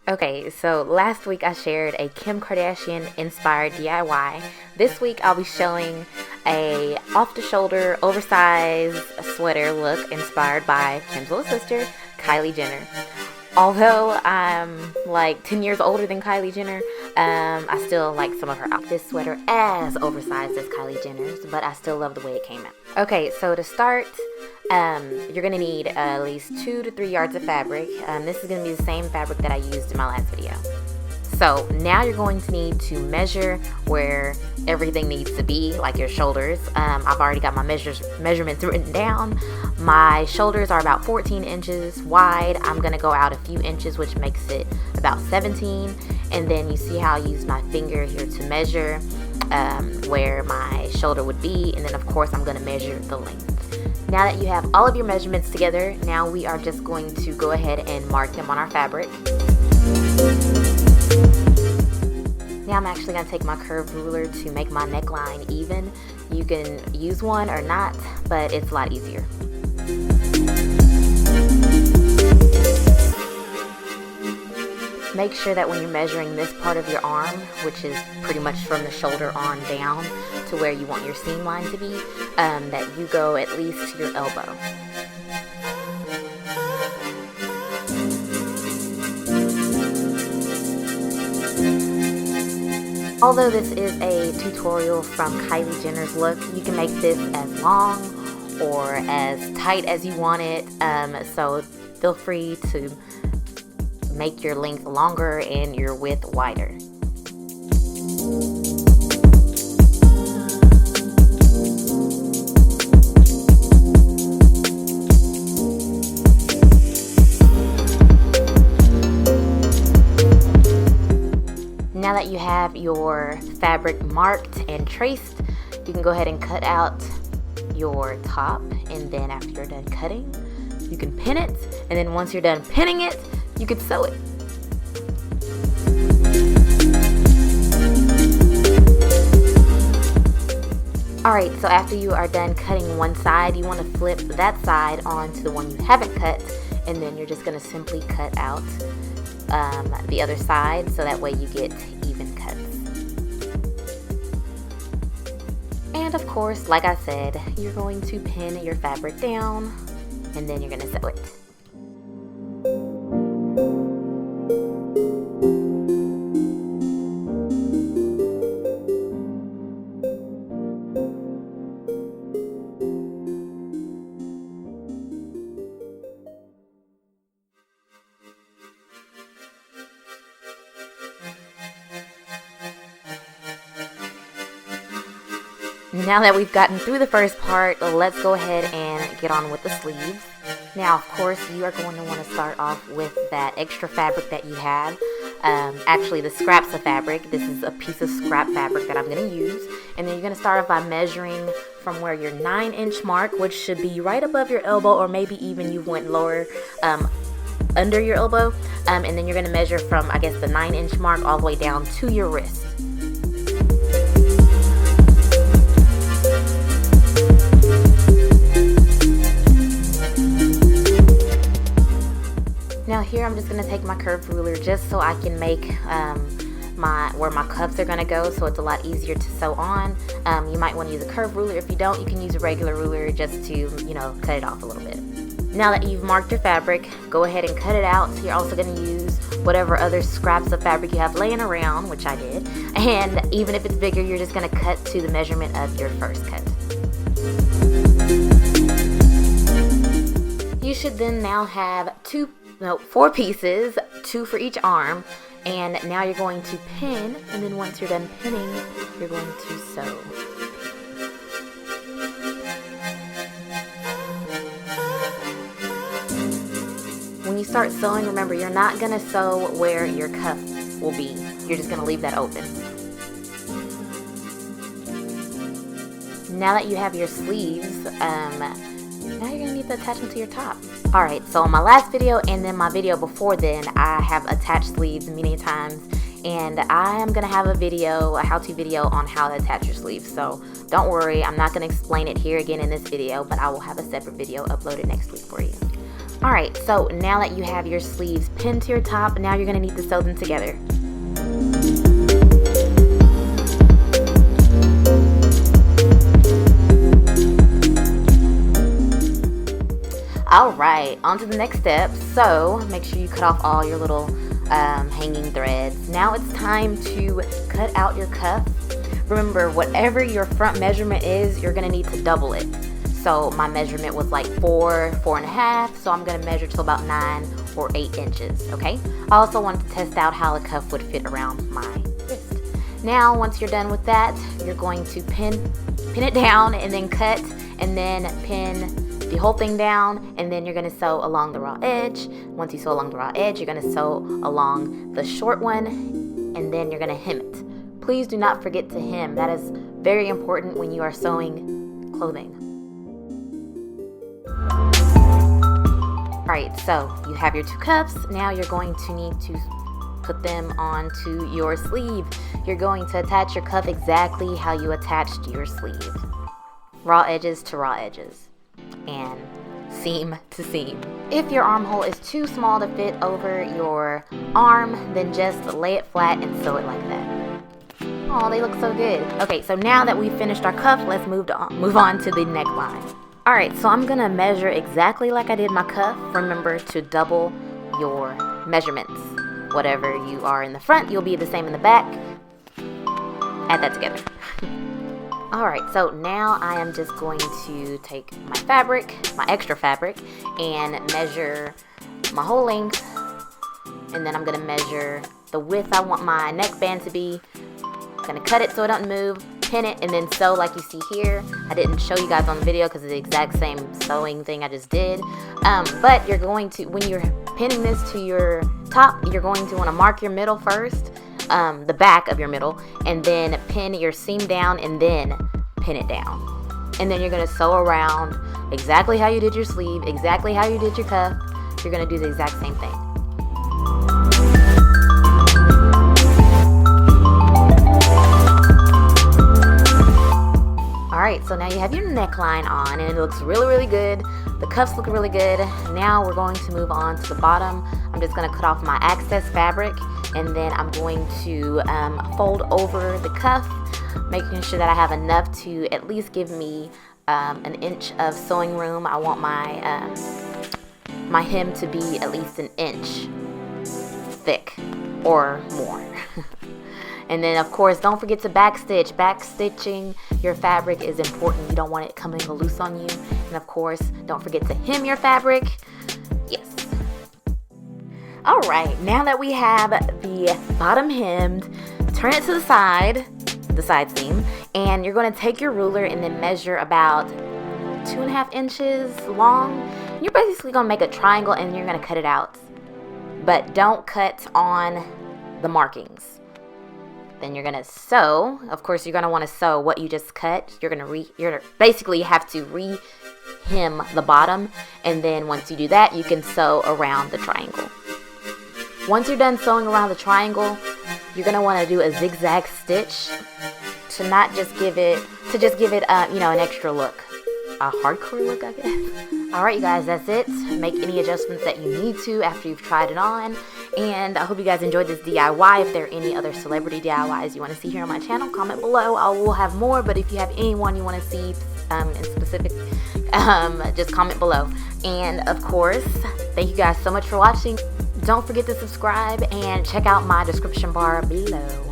Okay, so last week I shared a Kim Kardashian inspired DIY. This week I'll be showing a off-the-shoulder oversized sweater look inspired by Kim's little sister, Kylie Jenner. Although I'm like 10 years older than Kylie Jenner, I still like some of her outfits. This sweater as oversized as Kylie Jenner's, but I still love the way it came out. Okay, so to start, you're going to need at least 2 to 3 yards of fabric. This is going to be the same fabric that I used in my last video. So now you're going to need to measure where everything needs to be, like your shoulders. I've already got my measurements written down. My shoulders are about 14 inches wide. I'm going to go out a few inches, which makes it about 17. And then you see how I use my finger here to measure where my shoulder would be. And then of course I'm going to measure the length. Now that you have all of your measurements together, now we are just going to go ahead and mark them on our fabric. Now I'm actually going to take my curved ruler to make my neckline even. You can use one or not, but it's a lot easier. Make sure that when you're measuring this part of your arm, which is pretty much from the shoulder on down to where you want your seam line to be, that you go at least to your elbow. Although this is a tutorial from Kylie Jenner's look, you can make this as long or as tight as you want it, so feel free to make your length longer and your width wider. Now that you have your fabric marked and traced, you can go ahead and cut out your top, and then after you're done cutting, you can pin it, and then once you're done pinning it, you can sew it. Alright, so after you are done cutting one side, you want to flip that side onto the one you haven't cut, and then you're just going to simply cut out the other side, so that way you get even cuts. And of course, like I said, you're going to pin your fabric down, and then you're going to sew it. Now that we've gotten through the first part, let's go ahead and get on with the sleeves. Now, of course, you are going to want to start off with that extra fabric that you have. Actually, the scraps of fabric. This is a piece of scrap fabric that I'm going to use. And then you're going to start off by measuring from where your 9-inch mark, which should be right above your elbow, or maybe even you went lower under your elbow. And then you're going to measure from, I guess, the 9-inch mark all the way down to your wrist. Now here I'm just going to take my curved ruler just so I can make where my cuffs are going to go, so it's a lot easier to sew on. You might want to use a curved ruler. If you don't, you can use a regular ruler just to, cut it off a little bit. Now that you've marked your fabric, go ahead and cut it out. You're also going to use whatever other scraps of fabric you have laying around, which I did. And even if it's bigger, you're just going to cut to the measurement of your first cut. You should then now have 4 pieces, 2 for each arm, and now you're going to pin, and then once you're done pinning, you're going to sew. When you start sewing, remember, you're not going to sew where your cuff will be. You're just going to leave that open. Now that you have your sleeves, now you're going to need the attachment to your top. Alright, so in my last video and then my video before then, I have attached sleeves many times, and I am going to have a how-to video on how to attach your sleeves. So don't worry, I'm not going to explain it here again in this video, but I will have a separate video uploaded next week for you. Alright, so now that you have your sleeves pinned to your top, now you're going to need to sew them together. Alright, on to the next step. So make sure you cut off all your little hanging threads. Now it's time to cut out your cuff. Remember, whatever your front measurement is, you're going to need to double it. So my measurement was like 4.5, so I'm going to measure to about 9 or 8 inches, okay? I also wanted to test out how the cuff would fit around my wrist. Now, once you're done with that, you're going to pin it down and then cut, and then pin the whole thing down, and then you're going to sew along the raw edge. Once you sew along the raw edge, you're going to sew along the short one, and then you're going to hem it. Please do not forget to hem. That is very important when you are sewing clothing. Alright, so you have your 2 cuffs. Now you're going to need to put them onto your sleeve. You're going to attach your cuff exactly how you attached your sleeve. Raw edges to raw edges. And seam to seam. If your armhole is too small to fit over your arm, then just lay it flat and sew it like that. Oh, they look so good. Okay, so now that we've finished our cuff, let's move on to the neckline. Alright, so I'm gonna measure exactly like I did my cuff. Remember to double your measurements. Whatever you are in the front, you'll be the same in the back. Add that together. Alright, so now I am just going to take my fabric, my extra fabric, and measure my whole length. And then I'm going to measure the width I want my neckband to be. I'm going to cut it so it doesn't move, pin it, and then sew like you see here. I didn't show you guys on the video because it's the exact same sewing thing I just did. But you're going to, when you're pinning this to your top, you're going to want to mark your middle first. The back of your middle, and then pin your seam down, and then pin it down. And then you're going to sew around exactly how you did your sleeve, exactly how you did your cuff. You're going to do the exact same thing. Alright, so now you have your neckline on, and it looks really, really good. The cuffs look really good. Now we're going to move on to the bottom. I'm just going to cut off my excess fabric, and then I'm going to fold over the cuff, making sure that I have enough to at least give me an inch of sewing room. I want my hem to be at least an inch thick or more. And then, of course, don't forget to backstitch. Backstitching your fabric is important. You don't want it coming loose on you. And, of course, don't forget to hem your fabric. Yes. All right, now that we have the bottom hemmed, turn it to the side seam, and you're going to take your ruler and then measure about 2.5 inches long. You're basically going to make a triangle, and you're going to cut it out. But don't cut on the markings. Then you're going to sew. Of course, you're going to want to sew what you just cut. You're basically have to re-hem the bottom, and then once you do that, you can sew around the triangle. Once you're done sewing around the triangle, you're going to want to do a zigzag stitch to just give it an extra look. A hardcore look, I guess. Alright, you guys, that's it. Make any adjustments that you need to after you've tried it on. And I hope you guys enjoyed this DIY. If there are any other celebrity DIYs you want to see here on my channel, comment below. I will have more, but if you have anyone you want to see in specific, just comment below. And of course, thank you guys so much for watching. Don't forget to subscribe and check out my description bar below.